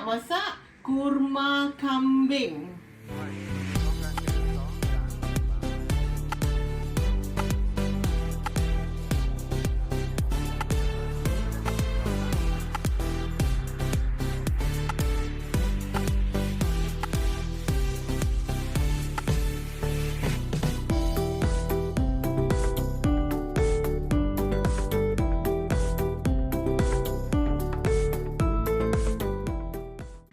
masak kurma kambing.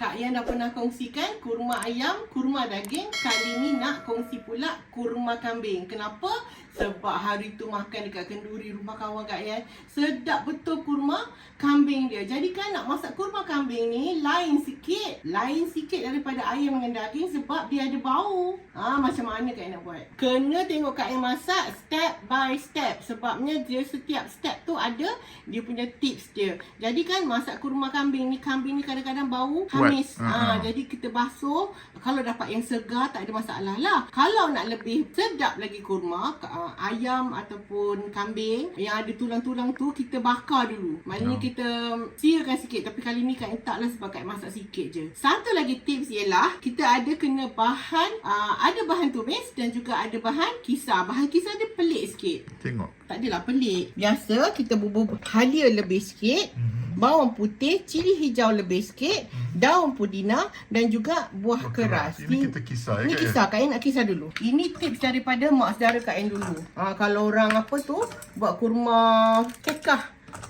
Kak Yan dah pernah kongsikan kurma ayam, kurma daging. Kali ni nak kongsi pula kurma kambing. Kenapa? Sebab hari tu makan dekat kenduri rumah kawan Kak Yan. Sedap betul kurma kambing dia. Jadi kan nak masak kurma kambing ni lain sikit. Lain sikit daripada ayam dengan daging sebab dia ada bau. Macam mana Kak Yan nak buat? Kena tengok Kak Yan masak step by step. Sebabnya dia setiap step tu ada dia punya tips dia. Jadi kan masak kurma kambing ni kadang-kadang bau hamis. Jadi kita basuh. Kalau dapat yang segar tak ada masalah lah. Kalau nak lebih sedap lagi kurma ayam ataupun kambing yang ada tulang-tulang tu, kita bakar dulu. Maknanya kita siakan sikit. Tapi kali ni Kak tak lah sebab Kak masak sikit je. Satu lagi tips ialah kita ada kena bahan, ada bahan tumis dan juga ada bahan kisar. Bahan kisar dia pelik sikit. Tengok. Tak adalah pelik. Biasa kita bubur halia lebih sikit, bawang putih, cili hijau lebih sikit, daun pudina dan juga buah keras. Ini kita kisar Ini kisar. Kak Yan nak kisar dulu. Ini tips daripada mak saudara Kak Yan dulu. Kalau orang apa tu buat kurma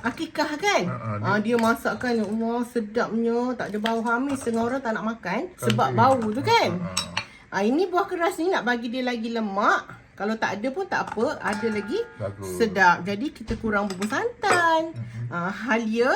akikah kan, dia masakkan, ya Allah sedapnya, tak ada bau hamis. Setengah orang tak nak makan sebab bau tu kan. Ini buah keras ni nak bagi dia lagi lemak. Kalau tak ada pun tak apa, ada lagi bagus. Sedap. Jadi kita kurang bubur santan. Halia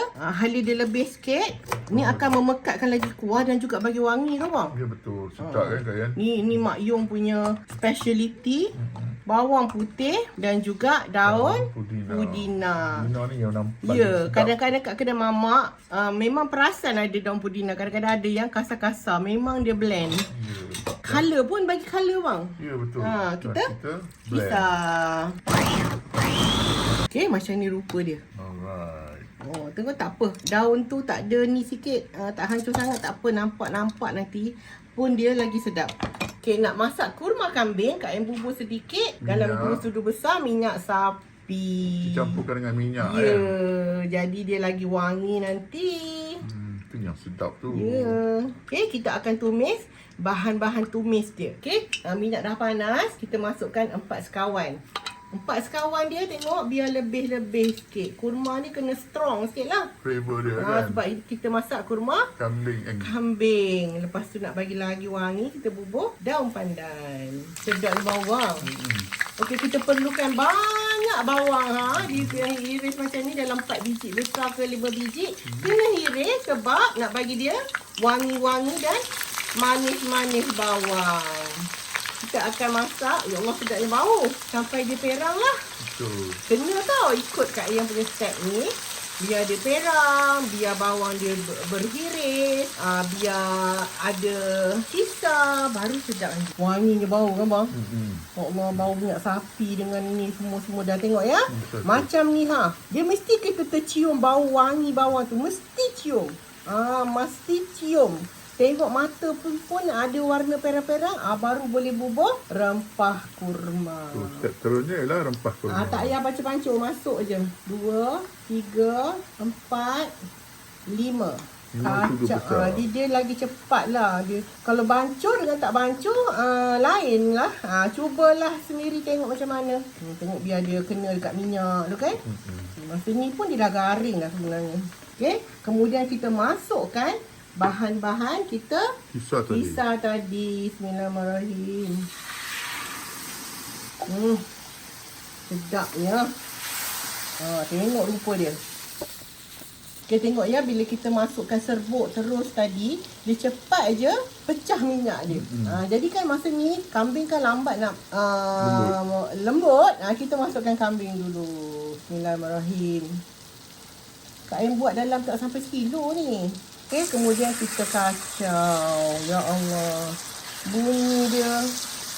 dia lebih sikit. Ni akan memekatkan lagi kuah dan juga bagi wangi tu bang. Ya betul, sedap kan Kak Yan. Ni Mak Yong punya speciality. Bawang putih dan juga daun pudina. Pudina ni yang nampak. Ya, kadang-kadang kat kedai mamak memang perasan ada daun pudina. Kadang-kadang ada yang kasar-kasar. Memang dia blend. Color pun bagi color bang. Ya betul. Kita blend. Okay, macam ni rupa dia. Alright. Tengok tak apa. Daun tu tak ada ni sikit. Tak hancur sangat, tak apa. Nampak nanti pun dia lagi sedap. Okay, nak masak kurma kambing, Kak Yan bubur sedikit dalam 2 sudu besar minyak sapi. Dicampurkan dengan minyak. Ya, jadi dia lagi wangi nanti. Itu yang sedap tu. Ya. Okay, kita akan tumis bahan-bahan tumis dia. Okay, minyak dah panas. Kita masukkan 4 sekawan. 4 sekawan dia tengok biar lebih-lebih sikit. Kurma ni kena strong sikit lah. Flavor dia kan. Sebab kita masak kurma kambing. Lepas tu nak bagi lagi wangi, kita bubur daun pandan. Sedap bawang. Okey, kita perlukan banyak bawang. Dia iris macam ni dalam 4 biji besar ke 5 biji. Kena iris sebab nak bagi dia wangi-wangi dan manis-manis bawang. Kita akan masak, ya Allah sedapnya bau, sampai dia perang lah. Betul. Kena tau ikut Kak Yan punya step ni. Biar dia perang, biar bawang dia berhiris, biar ada sisa, baru sedap lagi. Wanginya bau kan bang? Allah, bau minyak sapi dengan ini semua-semua dah tengok ya. Macam ni dia mesti kita tercium bau wangi bawang tu, mesti cium. Mesti cium. Tengok mata pun ada warna perang-perang, baru boleh bubur rempah kurma. Step terusnya ialah rempah kurma. Tak payah pancur-pancur, masuk je. 2, 3, 4, 5. Kacang. Dia lagi cepat lah. Dia, kalau bancur dengan tak bancur, lain lah. Cubalah sendiri tengok macam mana. Tengok biar dia kena dekat minyak tu kan. Masa ni pun dia dah garing dah sebenarnya. Okay. Kemudian kita masukkan bahan-bahan kita kisar tadi. Bismillahirrahmanirrahim. Sedapnya. Tengok rupa dia. Okay, tengok ya, bila kita masukkan serbuk terus tadi, dia cepat je pecah minyak dia. Jadi kan masa ni kambing kan lambat nak lembut. Kita masukkan kambing dulu. Bismillahirrahmanirrahim. Kak Yan buat dalam tak sampai sekilo ni. Okay, kemudian kita kacau. Ya Allah. Bunyi dia.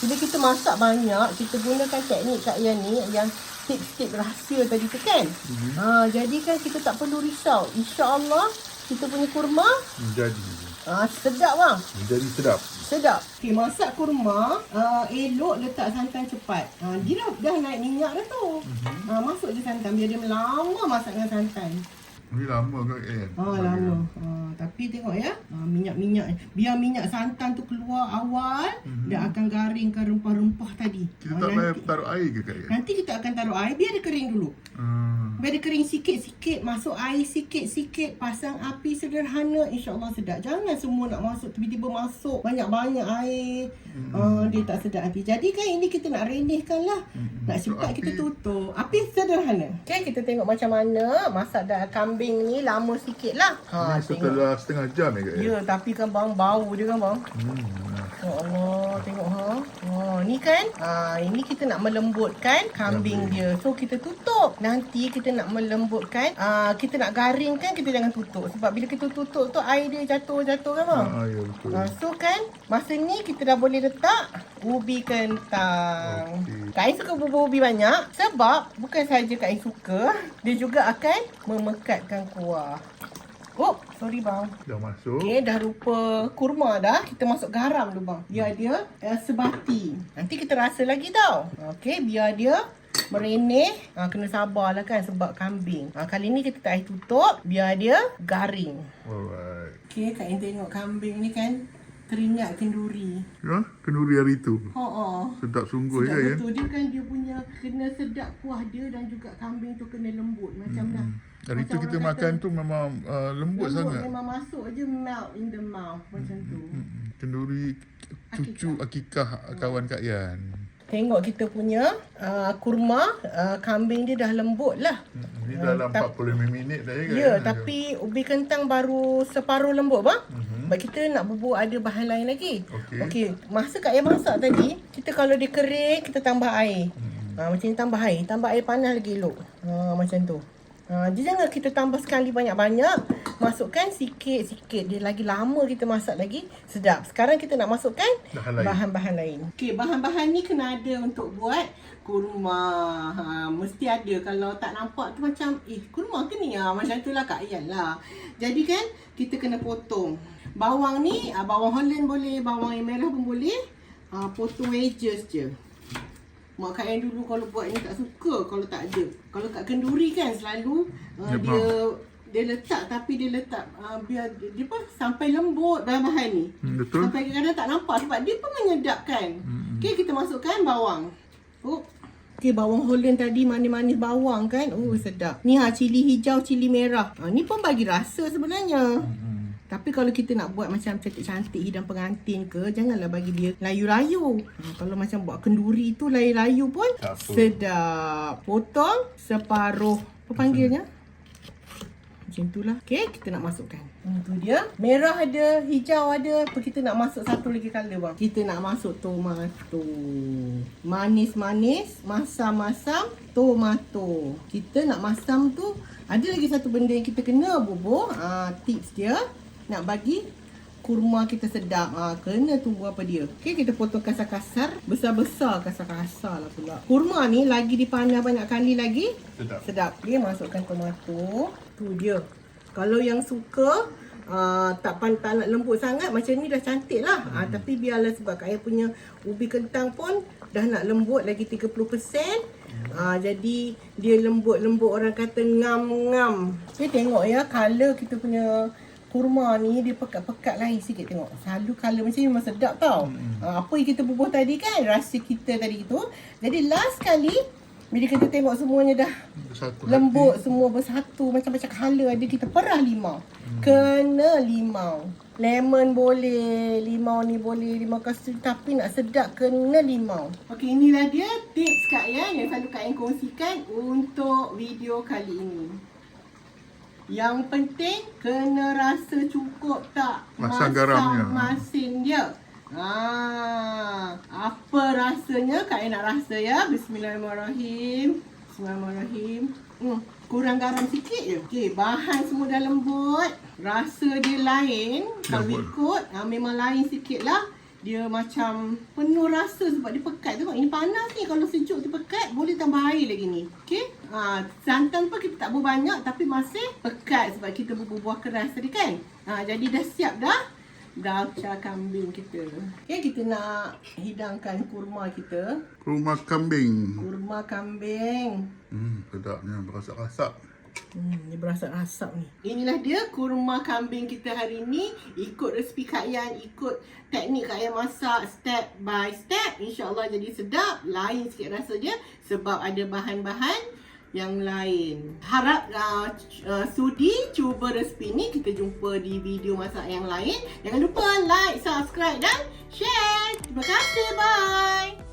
Bila kita masak banyak, kita gunakan teknik Kak Yan ni yang tips-tips rahsia tadi tu kan. Jadi kan kita tak perlu risau. InsyaAllah kita punya kurma Sedap bang. Jadi sedap. Sedap. Okay, masak kurma, elok letak santan cepat. Dia dah naik minyak dah tu. Masuk je santan, biar dia lama masak dengan santan. Ni lama Kak Ian. Lama. Tapi tengok ya, minyak-minyak. Biar minyak santan tu keluar awal, dia akan garingkan rempah-rempah tadi. Kita tak payah taruh air ke Kak Ian? Nanti kita akan taruh air, biar dia kering dulu. Biar dia kering sikit-sikit, masuk air sikit-sikit, pasang api sederhana, insya-Allah sedap. Jangan semua nak masuk, tiba-tiba masuk banyak-banyak air. Dia tak sedap nanti. Jadi kan ini kita nak renihkan lah. Nak cepat kita tutup. Api sederhana. Okay, kita tengok macam mana masak dah kambing ni lama sikit lah. Ni setelah setengah jam Kak Ian? Ya, tapi kan bang, bau dia kan bang. Ya Allah, tengok ni kan. Ini kita nak melembutkan kambing dia. So kita tutup. Nanti kita nak melembutkan, kita nak garingkan, kita jangan tutup. Sebab bila kita tutup tu air dia jatuh-jatuh kan bang. Ya betul. So kan, masa ni kita dah boleh letak ubi kentang. Kak Ain suka bubur ubi banyak sebab bukan saja Kak Ain suka, dia juga akan memekatkan kuah. Oh, sorry bang. Dah masuk. Okey, dah rupa kurma dah. Kita masuk garam dulu bang. Biar dia sebati. Nanti kita rasa lagi tau. Okey, biar dia merenih. Kena sabarlah kan sebab kambing. Kali ni kita tak payah tutup. Biar dia garing. Alright. Okey, Kak Ain tengok kambing ni kan. Teringat kenduri. Ya, kenduri hari tu. Sedap sungguh Sedap ya. betul. Dia kan dia punya kena sedap kuah dia dan juga kambing tu kena lembut. Macam dah. Hari tu kita makan tu memang lembut sangat. Memang masuk je melt in the mouth. Macam tu. Kenduri cucu akikah kawan Kak Ian. Tengok kita punya kurma, kambing dia dah lembut lah. Ni dalam 45 minit dah ya Kak Ya, tapi ubi kentang baru separuh lembut bang. Sebab kita nak bubur ada bahan lain lagi. Okey, masa Kak Ain masak tadi, kita kalau dia kering, kita tambah air. Macam ni tambah air panas lagi elok. Macam tu. Dia jangan kita tambah sekali banyak-banyak. Masukkan sikit-sikit. Dia lagi lama kita masak lagi sedap. Sekarang kita nak masukkan bahan-bahan lain. Okey, bahan-bahan ni kena ada untuk buat kurma. Mesti ada. Kalau tak nampak tu macam kurma ke ni? Macam tu lah Kak Ian lah. Jadi kan kita kena potong. Bawang ni, bawang Holland boleh, bawang yang merah pun boleh. Potong wedges je. Mak Kak Ain dulu kalau buat ni tak suka kalau tak ada. Kalau kat kenduri kan selalu dia letak, tapi dia letak biar dia pun sampai lembut bahan-bahan ni. Betul. Sampai kadang-kadang tak nampak sebab dia pun menyedapkan. Okey, kita masukkan bawang. Okey, bawang Holland tadi manis-manis bawang kan. Sedap. Ni cili hijau, cili merah. Ni pun bagi rasa sebenarnya. Tapi kalau kita nak buat macam cantik-cantik hidang pengantin ke, janganlah bagi dia layu-layu. Kalau macam buat kenduri tu layu-layu pun sedap. Potong separuh. Apa panggilnya? Macam itulah. Okey, kita nak masukkan. Itu dia. Merah ada, hijau ada. Apa kita nak masuk satu lagi colour bang? Kita nak masuk tomato. Manis-manis, masam-masam tomato. Kita nak masam tu, ada lagi satu benda yang kita kena bubur. Tips dia nak bagi kurma kita sedap. Kena tunggu apa dia. Okey, kita potong kasar-kasar. Besar-besar kasar-kasar lah pula. Kurma ni lagi dipanas banyak kali lagi. Sedap. Okey, masukkan tomato. Tu dia. Kalau yang suka tak nak lembut sangat, macam ni dah cantik lah. Tapi biarlah sebab Kak Ain punya ubi kentang pun dah nak lembut lagi 30%. Jadi dia lembut-lembut, orang kata ngam-ngam. Okay, tengok ya color kita punya kurma ni, dia pekat-pekat lain sikit. Tengok, selalu color macam ni memang sedap tau. Apa yang kita bubuh tadi kan, rasa kita tadi tu. Jadi last kali bila kita tengok semuanya dah bersatu lembut hati, semua bersatu, macam-macam color ada, kita perah limau. Kena limau. Lemon boleh, limau ni boleh, limau kasturi, tapi nak sedap kena limau. Okey, inilah dia tips Kak Ain yang selalu Kak Ain kongsikan untuk video kali ini. Yang penting kena rasa cukup tak masam garamnya, masin dia. Apa rasanya Kak Ain nak rasa ya. Bismillahirrahmanirrahim. Bismillahirrahmanirrahim. Kurang garam sikit je. Okey, bahan semua dah lembut. Rasa dia lain. Kalau ikut memang lain sikit lah. Dia macam penuh rasa sebab dia pekat. Tengok ini panas ni. Kalau sejuk dia pekat, boleh tambah air lagi ni. Okey. Santan pun kita tak berbanyak tapi masih pekat sebab kita bubuh buah keras tadi kan. Jadi dah siap dah. dalca kambing kita. Okay, kita nak hidangkan kurma kita. Kurma kambing. Kurma kambing. Sedapnya berasak-rasak. Ni berasap-rasap ni. Inilah dia kurma kambing kita hari ni. Ikut resipi Kak Yan, ikut teknik Kak Yan masak step by step. InsyaAllah jadi sedap. Lain sikit rasa dia sebab ada bahan-bahan yang lain. Harap sudi cuba resipi ni. Kita jumpa di video masak yang lain. Jangan lupa like, subscribe dan share. Terima kasih. Bye.